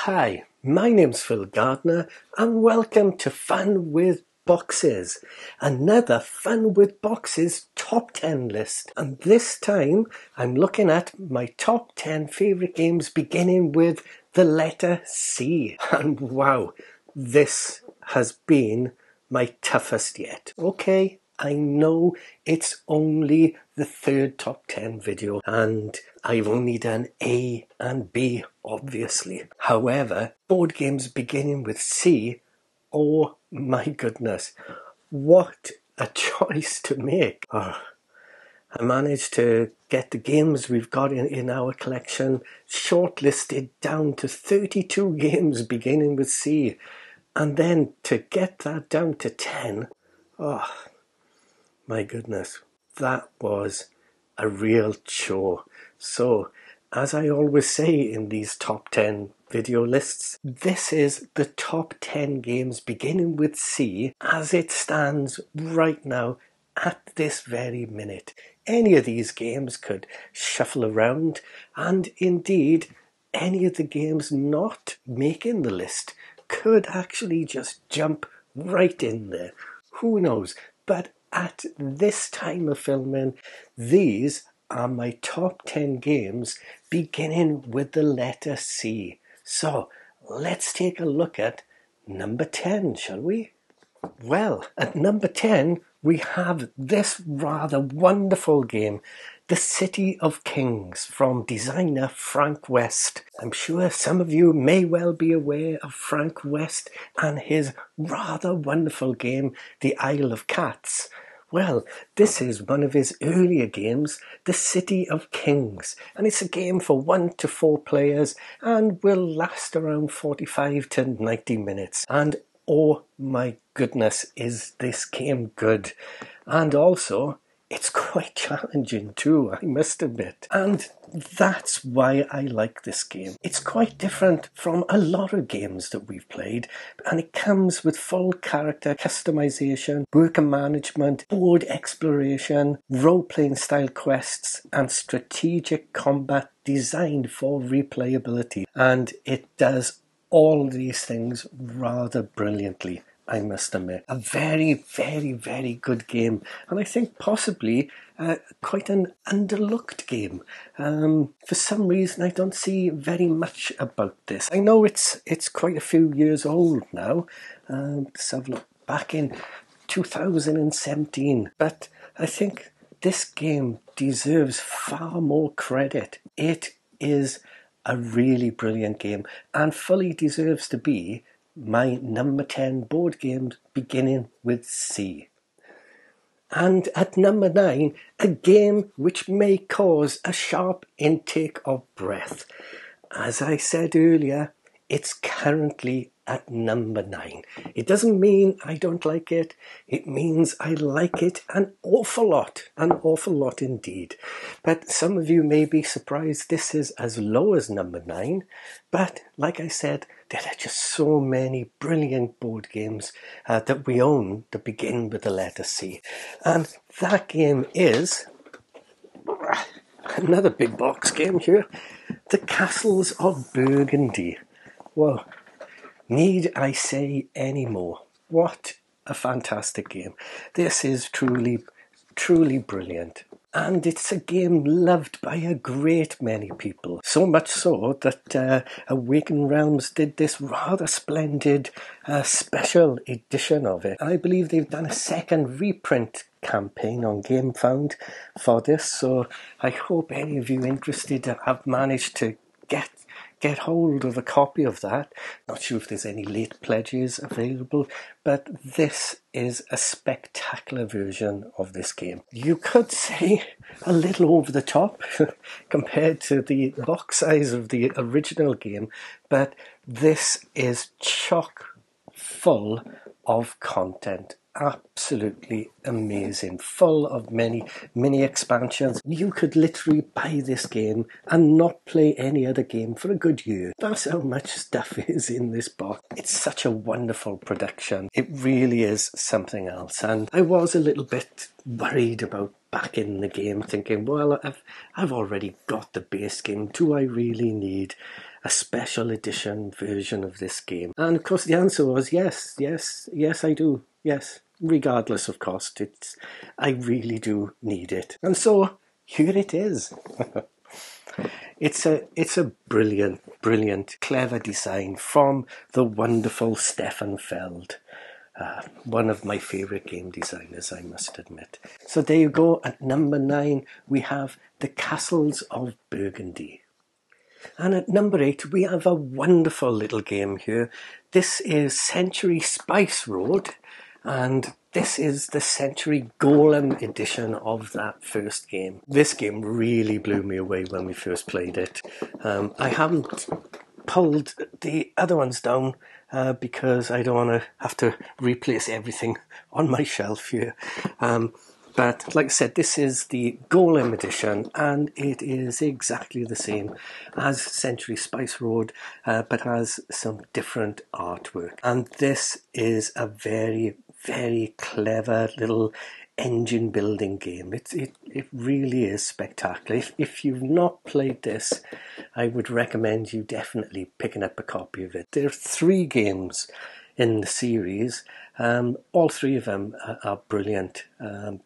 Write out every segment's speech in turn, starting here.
Hi, my name's Phil Gardner and welcome to Fun with Boxes, another Fun with Boxes top 10 list. And this time I'm looking at my top 10 favourite games beginning with the letter C. And wow, this has been my toughest yet. Okay, I know it's only the third top 10 video and I've only done A and B, obviously. However, board games beginning with C, oh my goodness, what a choice to make. I managed to get the games we've got in our collection shortlisted down to 32 games beginning with C. And then to get that down to 10, oh my goodness, that was a real chore. So, as I always say in these top 10 video lists, this is the top 10 games beginning with C as it stands right now at this very minute. Any of these games could shuffle around, and indeed any of the games not making the list could actually just jump right in there. Who knows? But at this time of filming, these are my top 10 games beginning with the letter C. So let's take a look at number 10, shall we? Well, at number 10 we have this rather wonderful game, The City of Kings, from designer Frank West. I'm sure some of you may well be aware of Frank West and his rather wonderful game, The Isle of Cats. Well, this is one of his earlier games, The City of Kings, and it's a game for 1 to 4 players and will last around 45 to 90 minutes. And oh my goodness, is this game good. And also, it's quite challenging too, I must admit. And that's why I like this game. It's quite different from a lot of games that we've played, and it comes with full character customization, worker management, board exploration, role-playing style quests, and strategic combat designed for replayability. And it does all these things rather brilliantly, I must admit. A very, very, very good game, and I think possibly quite an underlooked game. For some reason I don't see very much about this. I know it's quite a few years old now. Let's have a look back in 2017, but I think this game deserves far more credit. It is a really brilliant game and fully deserves to be my number 10 board game beginning with C. And at number 9, a game which may cause a sharp intake of breath. As I said earlier, it's currently at number 9. It doesn't mean I don't like it. It means I like it an awful lot indeed. But some of you may be surprised this is as low as number 9. But like I said, there are just so many brilliant board games that we own that begin with the letter C. And that game is another big box game here, The Castles of Burgundy. Well, need I say any more? What a fantastic game. This is truly, truly brilliant. And it's a game loved by a great many people. So much so that Awakened Realms did this rather splendid special edition of it. I believe they've done a second reprint campaign on GameFound for this. So I hope any of you interested have managed to get hold of a copy of that. Not sure if there's any late pledges available, but this is a spectacular version of this game. You could say a little over the top compared to the box size of the original game, but this is chock full of content. Absolutely amazing, full of many expansions. You could literally buy this game and not play any other game for a good year. That's how much stuff is in this box. It's such a wonderful production. It really is something else, and I was a little bit worried about backing the game, thinking, well, I've already got the base game. Do I really need a special edition version of this game? And of course the answer was yes, I do. Yes, regardless of cost. I really do need it. And so here it is. It's a brilliant, clever design from the wonderful Stefan Feld. One of my favourite game designers, I must admit. So there you go. At number 9, we have The Castles of Burgundy. And at number 8, we have a wonderful little game here. This is Century Spice Road, and this is the Century Golem edition of that first game. This game really blew me away when we first played it. I haven't pulled the other ones down because I don't want to have to replace everything on my shelf here. But like I said, this is the Golem edition, and it is exactly the same as Century Spice Road, but has some different artwork. And this is a very, very clever little engine building game. It really is spectacular. If you've not played this, I would recommend you definitely picking up a copy of it. There are 3 games in the series. All 3 of them are brilliant,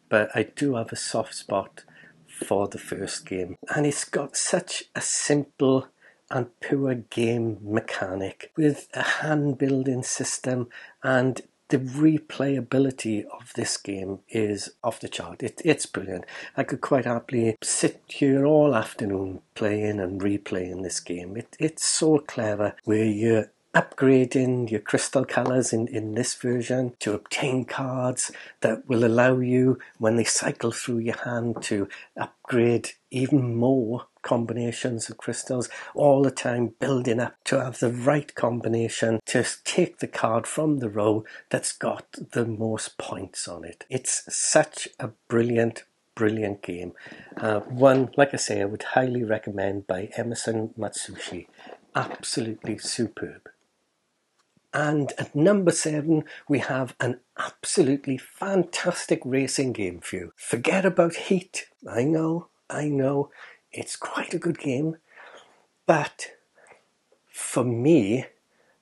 but I do have a soft spot for the first game. And it's got such a simple and pure game mechanic with a hand building system, and the replayability of this game is off the chart. It's brilliant. I could quite happily sit here all afternoon playing and replaying this game. It's so clever, where you're upgrading your crystal colours in this version to obtain cards that will allow you, when they cycle through your hand, to upgrade even more combinations of crystals, all the time building up to have the right combination to take the card from the row that's got the most points on it. It's such a brilliant game. One, like I say, I would highly recommend, by Emerson Matsushi. Absolutely superb. And at number 7, we have an absolutely fantastic racing game for you. Forget about Heat. I know. It's quite a good game. But for me,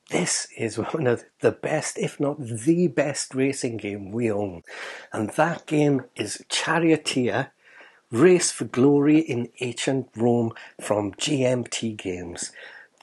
this is one of the best, if not the best, racing game we own. And that game is Charioteer, Race for Glory in Ancient Rome from GMT Games.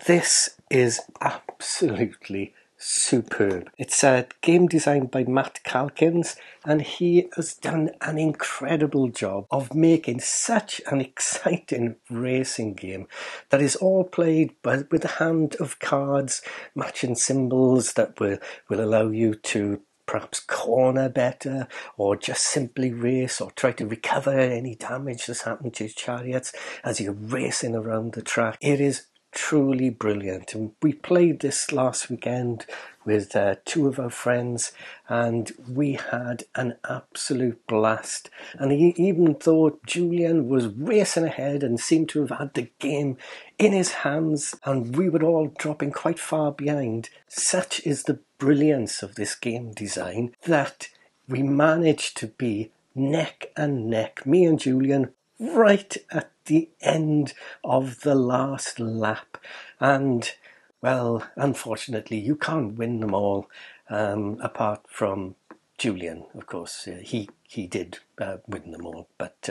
This is absolutely superb. It's a game designed by Matt Calkins, and he has done an incredible job of making such an exciting racing game that is all played with a hand of cards, matching symbols that will allow you to perhaps corner better, or just simply race, or try to recover any damage that's happened to your chariots as you're racing around the track. It is truly brilliant, and we played this last weekend with 2 of our friends, and we had an absolute blast. And even though Julian was racing ahead and seemed to have had the game in his hands, and we were all dropping quite far behind, such is the brilliance of this game design that we managed to be neck and neck, me and Julian, right at the end of the last lap. And, well, unfortunately, you can't win them all, apart from Julian, of course. He did win them all, but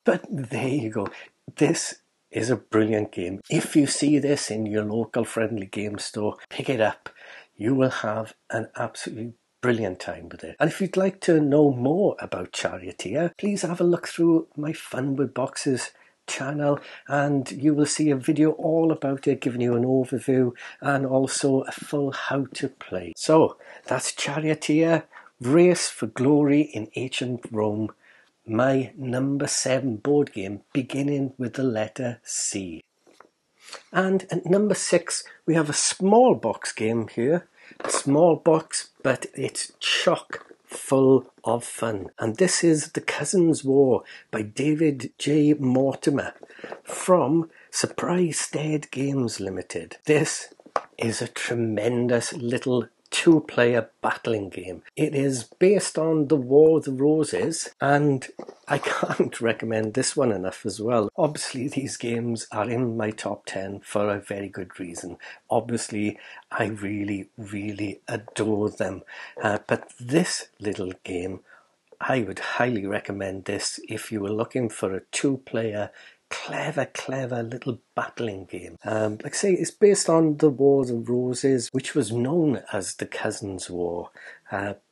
there you go. This is a brilliant game. If you see this in your local friendly game store, pick it up. You will have an absolutely brilliant time with it. And if you'd like to know more about Charioteer, please have a look through my Fun with Boxes channel, and you will see a video all about it, giving you an overview and also a full how to play. So that's Charioteer, Race for Glory in Ancient Rome, my number 7 board game, beginning with the letter C. And at number 6, we have a small box game here. A small box, but it's chock full of fun. And this is The Cousins' War by David J. Mortimer from Surprise Stead Games Limited. This is a tremendous little two-player battling game. It is based on the War of the Roses, and I can't recommend this one enough as well. Obviously, these games are in my top 10 for a very good reason. Obviously, I really, really adore them. But this little game, I would highly recommend this if you were looking for a two-player clever little battling game. Like I say, it's based on the War of the Roses, which was known as the Cousins' War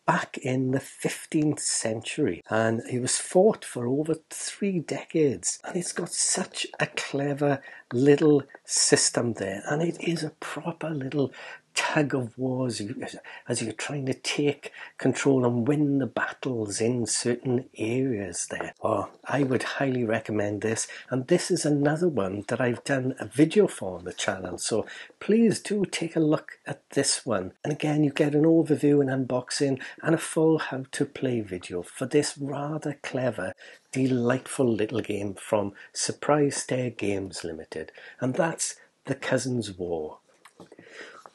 back in the 15th century, and it was fought for over 3 decades, and it's got such a clever little system there, and it is a proper little tug of war as you're trying to take control and win the battles in certain areas there. Oh, I would highly recommend this, and this is another one that I've done a video for on the channel, so please do take a look at this one. And again, you get an overview and unboxing and a full how to play video for this rather clever, delightful little game from Surprise Stare Games Limited, and that's the Cousins' War.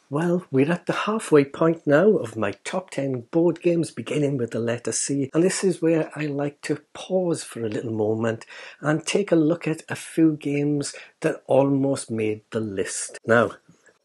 Well, we're at the halfway point now of my top 10 board games, beginning with the letter C, and this is where I like to pause for a little moment and take a look at a few games that almost made the list. Now,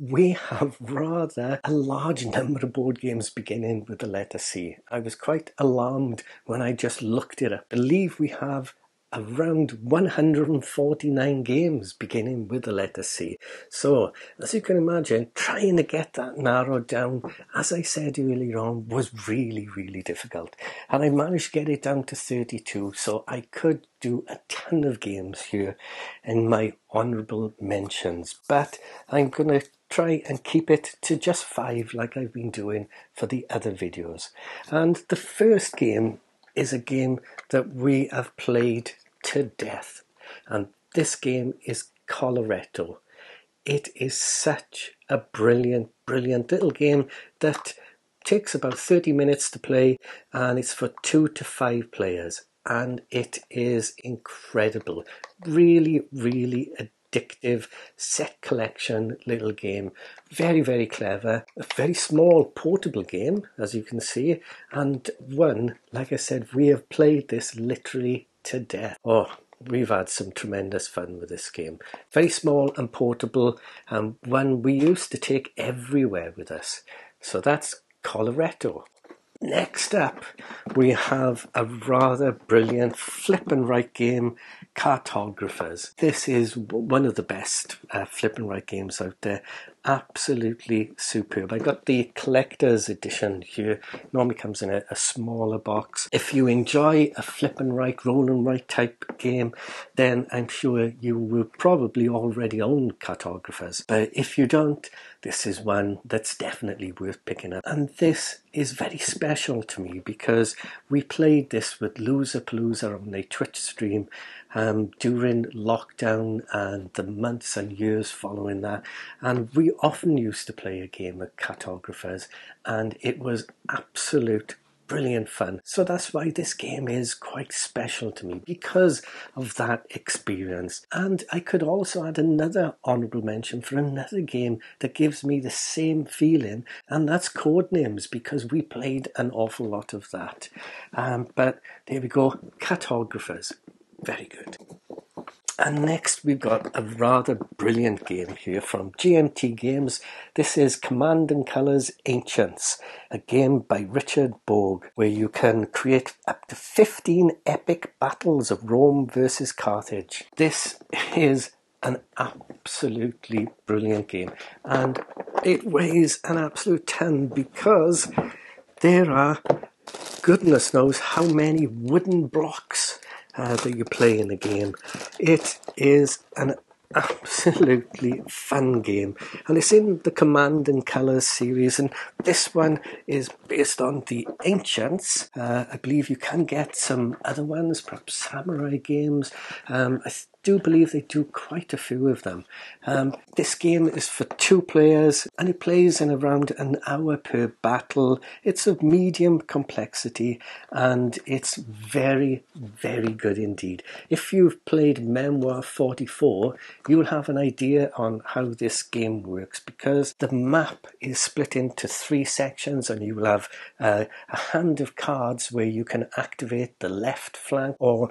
we have rather a large number of board games beginning with the letter C. I was quite alarmed when I just looked it up. I believe we have around 149 games beginning with the letter C. So, as you can imagine, trying to get that narrowed down, as I said earlier on, was really, really difficult. And I managed to get it down to 32, so I could do a ton of games here in my honourable mentions. But I'm going to try and keep it to just 5 like I've been doing for the other videos. And the first game is a game that we have played to death, and this game is Coloretto. It is such a brilliant little game that takes about 30 minutes to play, and it's for 2 to 5 players, and it is incredible. Really addictive set collection little game. Very clever. A very small portable game, as you can see, and one, like I said, we have played this literally to death. Oh, we've had some tremendous fun with this game. Very small and portable, and one we used to take everywhere with us. So that's Coloretto. Next up, we have a rather brilliant flip and write game, Cartographers. This is one of the best flip and write games out there. Absolutely superb. I got the collector's edition here. Normally comes in a smaller box. If you enjoy a flip and write, roll and write type game, then I'm sure you will probably already own Cartographers. But if you don't, this is one that's definitely worth picking up. And this is very special to me because we played this with Loserpalooza on a Twitch stream during lockdown and the months and years following that, and we often used to play a game of Cartographers, and it was absolute brilliant fun. So that's why this game is quite special to me, because of that experience. And I could also add another honourable mention for another game that gives me the same feeling, and that's Codenames, because we played an awful lot of that. But there we go, Cartographers. Very good. And next we've got a rather brilliant game here from GMT Games. This is Command and Colours Ancients, a game by Richard Borg, where you can create up to 15 epic battles of Rome versus Carthage. This is an absolutely brilliant game, and it weighs an absolute ton because there are goodness knows how many wooden blocks that you play in the game. It is an absolutely fun game, and it's in the Command and Colours series, and this one is based on the Ancients. I believe you can get some other ones, perhaps samurai games. I do believe they do quite a few of them. This game is for 2 players and it plays in around an hour per battle. It's of medium complexity and it's very, very good indeed. If you've played Memoir 44, you'll have an idea on how this game works, because the map is split into 3 sections and you will have a hand of cards where you can activate the left flank, or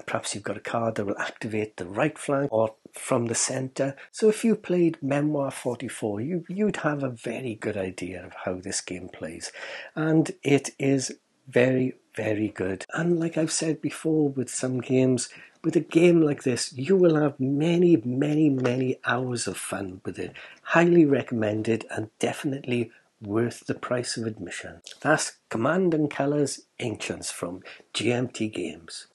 perhaps you've got a card that will activate the right flank, or from the centre. So if you played Memoir 44, you'd have a very good idea of how this game plays, and it is very, very good. And like I've said before with some games, with a game like this, you will have many, many, many hours of fun with it. Highly recommended and definitely worth the price of admission. That's Command and Colours Ancients from GMT Games.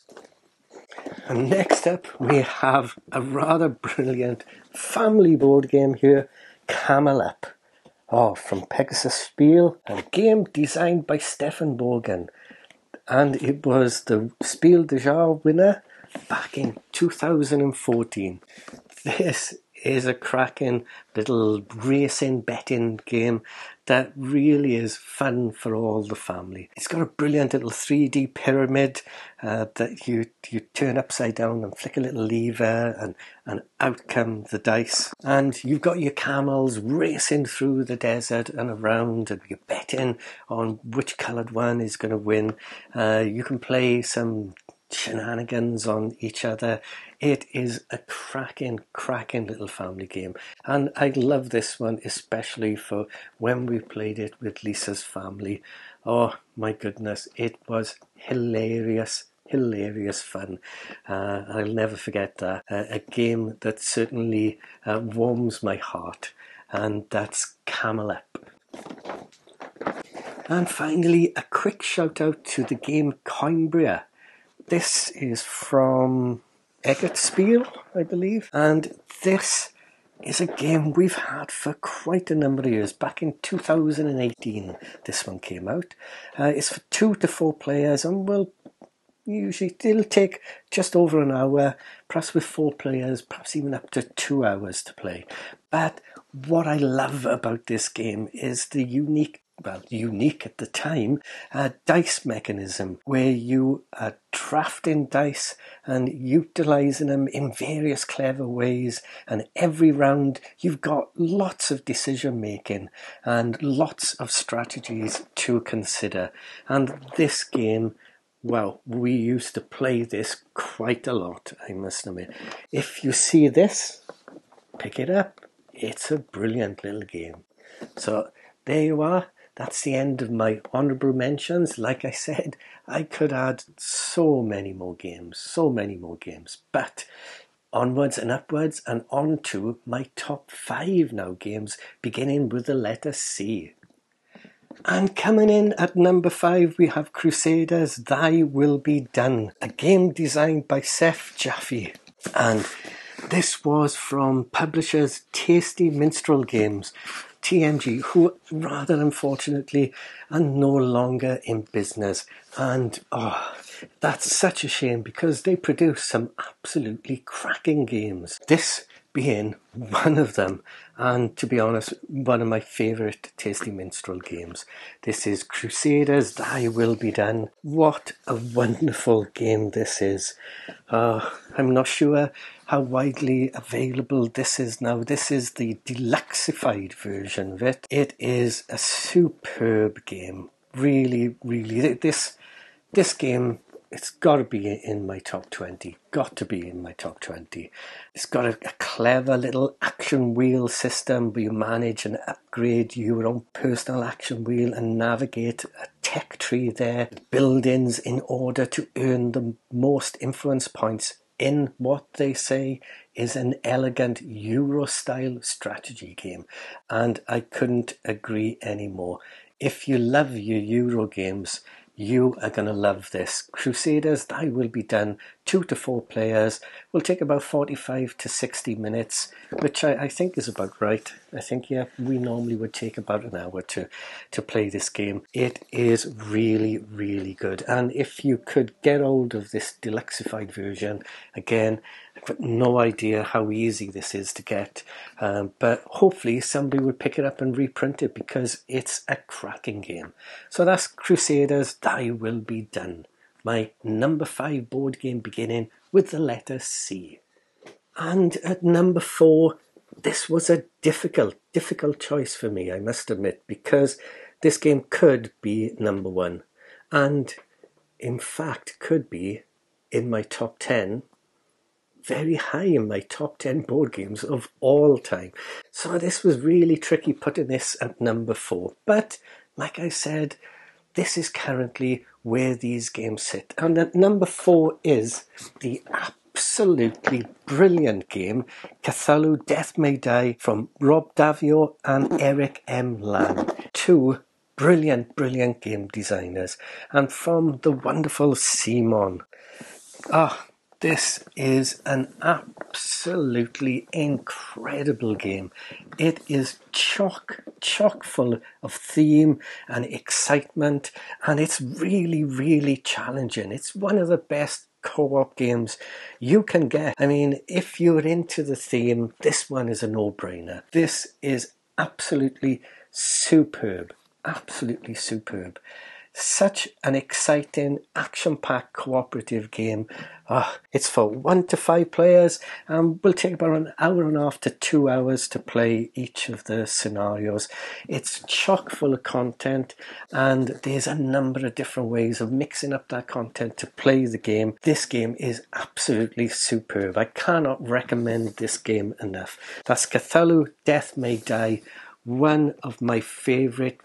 And next up we have a rather brilliant family board game here, Camel Up. From Pegasus Spiel, a game designed by Stefan Borgen. And it was the Spiel des Jahres winner back in 2014. This is a cracking little racing betting game that really is fun for all the family. It's got a brilliant little 3D pyramid that you turn upside down and flick a little lever and out come the dice. And you've got your camels racing through the desert and around, and you're betting on which coloured one is going to win. You can play some shenanigans on each other. It is a cracking little family game, and I love this one especially for when we played it with Lisa's family. Oh my goodness, it was hilarious fun. I'll never forget that. A game that certainly warms my heart, and that's Camel Up. And finally, a quick shout out to the game Coimbra. This is from Eggert Spiel, I believe, and this is a game we've had for quite a number of years. Back in 2018 this one came out. It's for 2 to 4 players and it'll take just over an hour, perhaps with 4 players, perhaps even up to 2 hours to play. But what I love about this game is the unique at the time, dice mechanism where you are drafting dice and utilising them in various clever ways, and every round you've got lots of decision making and lots of strategies to consider. And this game, well, we used to play this quite a lot, I must admit. If you see this, pick it up. It's a brilliant little game. So there you are. That's the end of my honourable mentions. Like I said, I could add so many more games, but onwards and upwards and on to my top 5 now games, beginning with the letter C. And coming in at number 5, we have Crusaders Thy Will Be Done, a game designed by Seth Jaffe. And this was from publishers Tasty Minstrel Games, TMG, who rather unfortunately are no longer in business. And that's such a shame, because they produce some absolutely cracking games. This being one of them, and to be honest, one of my favourite Tasty Minstrel games. This is Crusaders Thy Will Be Done. What a wonderful game this is. I'm not sure how widely available this is now. This is the deluxeified version of it. It is a superb game. Really, this game, it's got to be in my top 20. Got to be in my top 20. It's got a clever little action wheel system where you manage and upgrade your own personal action wheel and navigate a tech tree there, buildings in order to earn the most influence points in what they say is an elegant Euro-style strategy game. And I couldn't agree anymore. If you love your Euro games, you are going to love this. Crusaders Thy Will Be Done, 2 to 4 players, will take about 45 to 60 minutes, which I think is about right. I think, yeah, we normally would take about an hour to play this game. It is really, really good. And if you could get hold of this deluxeified version, again, I've got no idea how easy this is to get, but hopefully somebody will pick it up and reprint it because it's a cracking game. So that's Crusaders Thy Will Be Done, my number 5 board game beginning with the letter C. And at number 4, this was a difficult choice for me, I must admit, because this game could be number 1 and in fact could be in my top 10, very high in my top 10 board games of all time. So this was really tricky putting this at number 4. But like I said, this is currently where these games sit. And at number 4 is the absolutely brilliant game Cthulhu Death May Die from Rob Daviau and Eric M. Lang. Two brilliant game designers, and from the wonderful Simon. This is an absolutely incredible game. It is chock full of theme and excitement, and it's really challenging. It's one of the best co-op games you can get. I mean, if you're into the theme, this one is a no-brainer. This is absolutely superb. Absolutely superb. Such an exciting, action-packed cooperative game. It's for 1 to 5 players and will take about an hour and a half to 2 hours to play each of the scenarios. It's chock full of content, and there's a number of different ways of mixing up that content to play the game. This game is absolutely superb. I cannot recommend this game enough. That's Cthulhu Death May Die, one of my favourite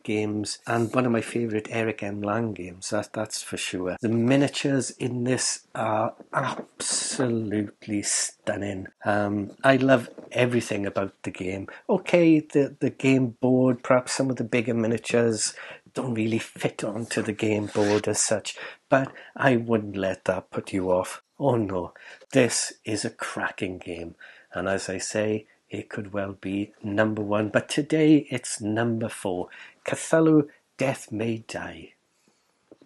games and one of my favourite Eric M. Lang games, that's for sure. The miniatures in this are absolutely stunning. I love everything about the game. Okay, the game board, perhaps some of the bigger miniatures don't really fit onto the game board as such, but I wouldn't let that put you off. Oh no, this is a cracking game, and as I say, it could well be number 1, but today it's number 4, Cthulhu Death May Die.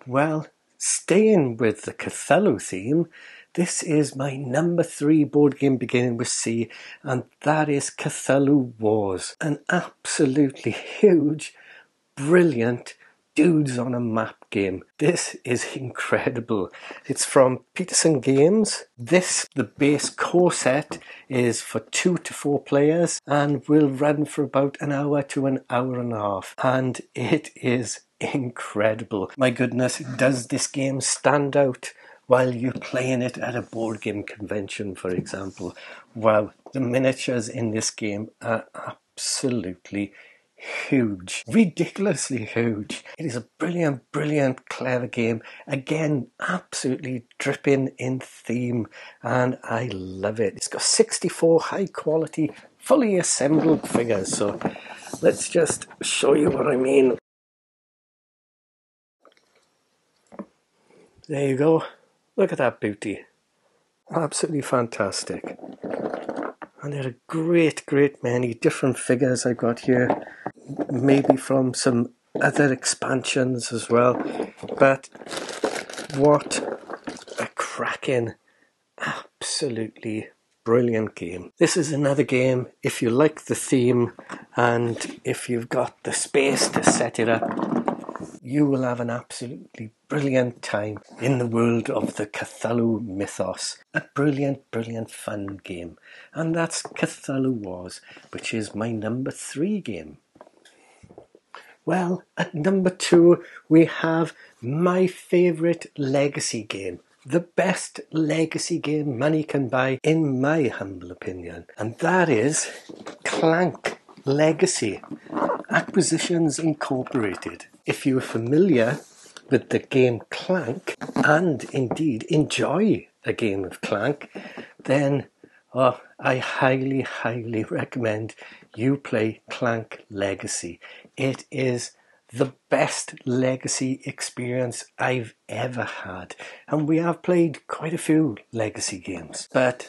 Well, staying with the Cthulhu theme, this is my number 3 board game beginning with C, and that is Cthulhu Wars, an absolutely huge, brilliant dudes on a map game. This is incredible. It's from Peterson Games. The base core set is for 2 to 4 players and will run for about an hour to an hour and a half. And it is incredible. My goodness, does this game stand out while you're playing it at a board game convention, for example? Wow, the miniatures in this game are absolutely huge, ridiculously huge. It is a brilliant, clever game. Again, absolutely dripping in theme, and I love it. It's got 64 high quality, fully assembled figures. So let's just show you what I mean. There you go. Look at that beauty. Absolutely fantastic. And there are great many different figures I've got here, maybe from some other expansions as well. But what a cracking, absolutely brilliant game. This is another game, if you like the theme and if you've got the space to set it up, you will have an absolutely brilliant time in the world of the Cthulhu mythos. A brilliant fun game. And that's Cthulhu Wars, which is my number 3 game. Well, at number 2, we have my favourite legacy game. The best legacy game money can buy, in my humble opinion. And that is Clank Legacy, Acquisitions Incorporated. If you're familiar with the game Clank, and indeed enjoy a game of Clank, then I highly recommend you play Clank Legacy. It is the best legacy experience I've ever had. And we have played quite a few legacy games, but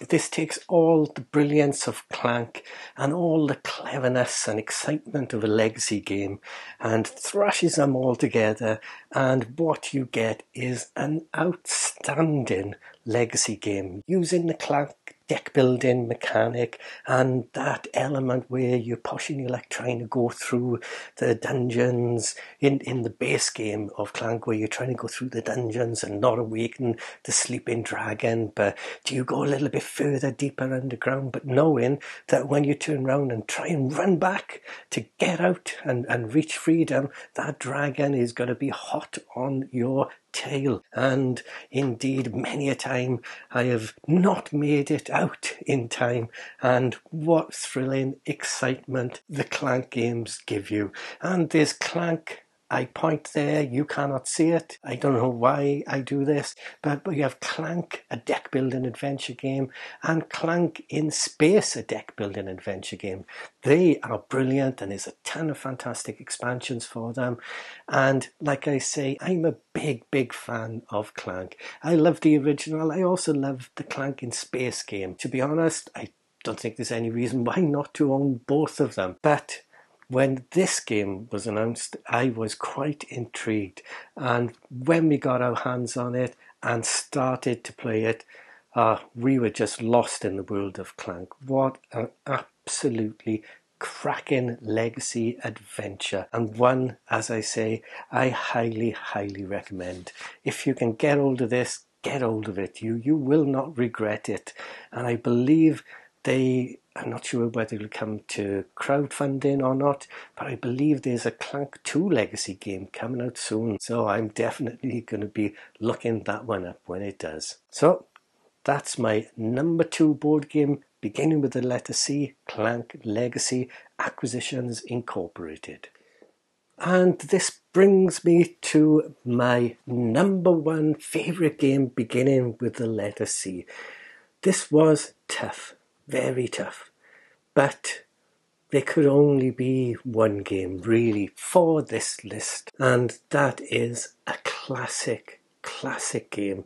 this takes all the brilliance of Clank and all the cleverness and excitement of a legacy game and thrashes them all together, and what you get is an outstanding legacy game using the Clank deck building mechanic and that element where you're pushing, you're like trying to go through the dungeons in the base game of Clank, where you're trying to go through the dungeons and not awaken the sleeping dragon, but do you go a little bit further deeper underground, but knowing that when you turn around and try and run back to get out and reach freedom, that dragon is going to be hot on your tail. And indeed, many a time I have not made it out in time, and what thrilling excitement the Clank games give you. And there's Clank, I point there, you cannot see it. I don't know why I do this, but you have Clank, a deck building adventure game, and Clank in Space, a deck building adventure game. They are brilliant, and there's a ton of fantastic expansions for them. And like I say, I'm a big fan of Clank. I love the original. I also love the Clank in Space game. To be honest, I don't think there's any reason why not to own both of them. But when this game was announced, I was quite intrigued, and when we got our hands on it and started to play it, we were just lost in the world of Clank. What an absolutely cracking legacy adventure, and one, as I say, I highly recommend. If you can get hold of this, get hold of it. You will not regret it. And I believe I'm not sure whether it'll come to crowdfunding or not, but I believe there's a Clank 2 legacy game coming out soon. So I'm definitely going to be looking that one up when it does. So that's my number 2 board game, beginning with the letter C, Clank Legacy Acquisitions Incorporated. And this brings me to my number 1 favourite game, beginning with the letter C. This was tough. Very tough, but there could only be one game really for this list, and that is a classic game.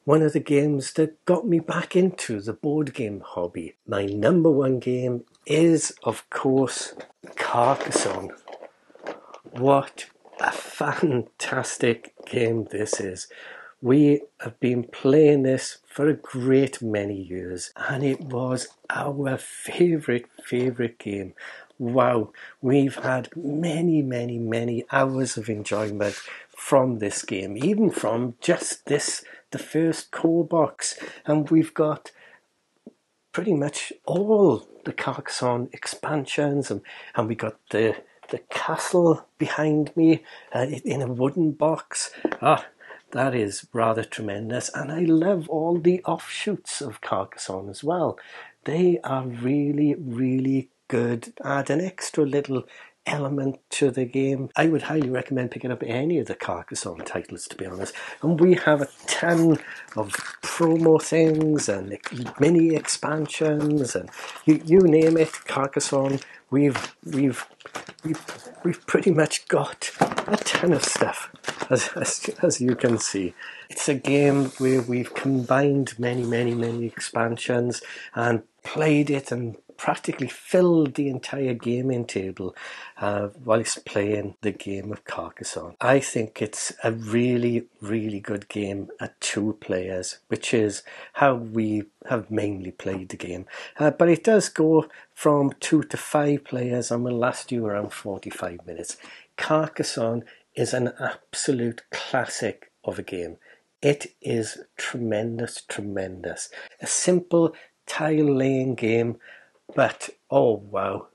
One of the games that got me back into the board game hobby. My number 1 game is, of course, Carcassonne. What a fantastic game this is. We have been playing this for a great many years, and it was our favourite game. Wow, we've had many hours of enjoyment from this game, even from just the first core box, and we've got pretty much all the Carcassonne expansions, and we got the castle behind me in a wooden box. That is rather tremendous, and I love all the offshoots of Carcassonne as well. They are really good, add an extra little element to the game. I would highly recommend picking up any of the Carcassonne titles, to be honest. And we have a ton of promo things and mini expansions, and you name it, Carcassonne. We've pretty much got a ton of stuff, as you can see. It's a game where we've combined many expansions and played it and practically filled the entire gaming table whilst playing the game of Carcassonne. I think it's a really good game at 2 players, which is how we have mainly played the game. But it does go from 2 to 5 players and will last you around 45 minutes. Carcassonne is an absolute classic of a game. It is tremendous. A simple tile laying game, but oh wow.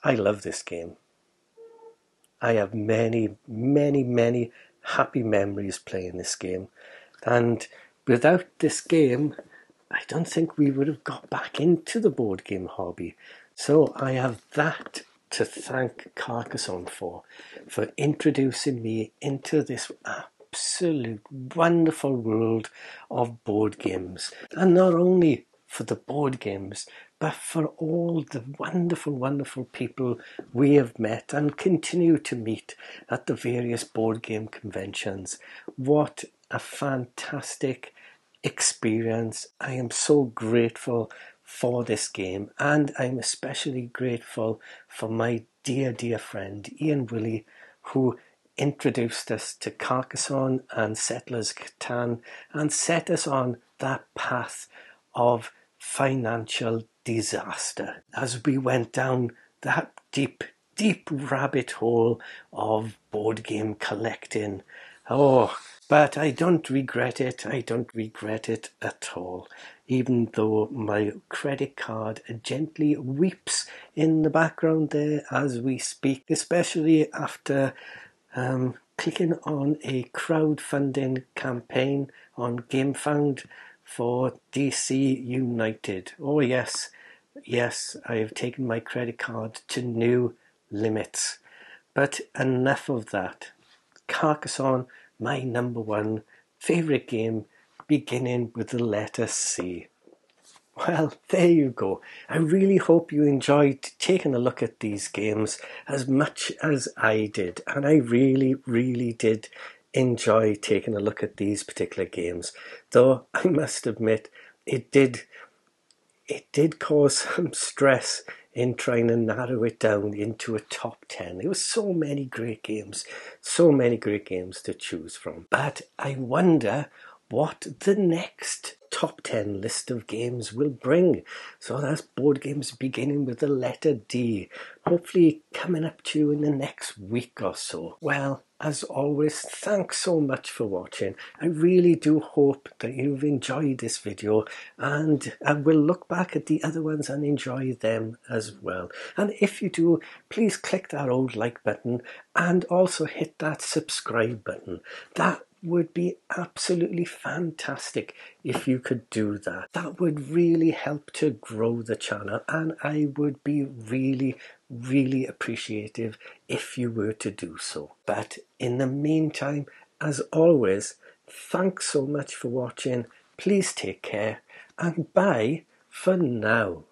I love this game. I have many happy memories playing this game, and without this game I don't think we would have got back into the board game hobby. So I have that to thank Carcassonne for introducing me into this absolute wonderful world of board games. And not only for the board games, but for all the wonderful people we have met and continue to meet at the various board game conventions. What a fantastic experience. I am so grateful for this game, and I'm especially grateful for my dear friend Ian Willie, who introduced us to Carcassonne and Settlers Catan and set us on that path of financial disaster as we went down that deep rabbit hole of board game collecting. Oh, but I don't regret it. I don't regret it at all. Even though my credit card gently weeps in the background there as we speak, especially after clicking on a crowdfunding campaign on GameFound for DC United. Oh yes, I have taken my credit card to new limits. But enough of that. Carcassonne, my number one favourite game, beginning with the letter C. Well, there you go. I really hope you enjoyed taking a look at these games as much as I did. And I really did enjoy taking a look at these particular games. Though I must admit, it did cause some stress in trying to narrow it down into a top 10. There were so many great games to choose from. But I wonder what the next top 10 list of games will bring. So that's board games beginning with the letter D, hopefully coming up to you in the next week or so. Well, as always, thanks so much for watching. I really do hope that you've enjoyed this video, and I will look back at the other ones and enjoy them as well. And if you do, please click that old like button and also hit that subscribe button. That would be absolutely fantastic if you could do that. That would really help to grow the channel, and I would be really appreciative if you were to do so. But in the meantime, as always, thanks so much for watching. Please take care, and bye for now.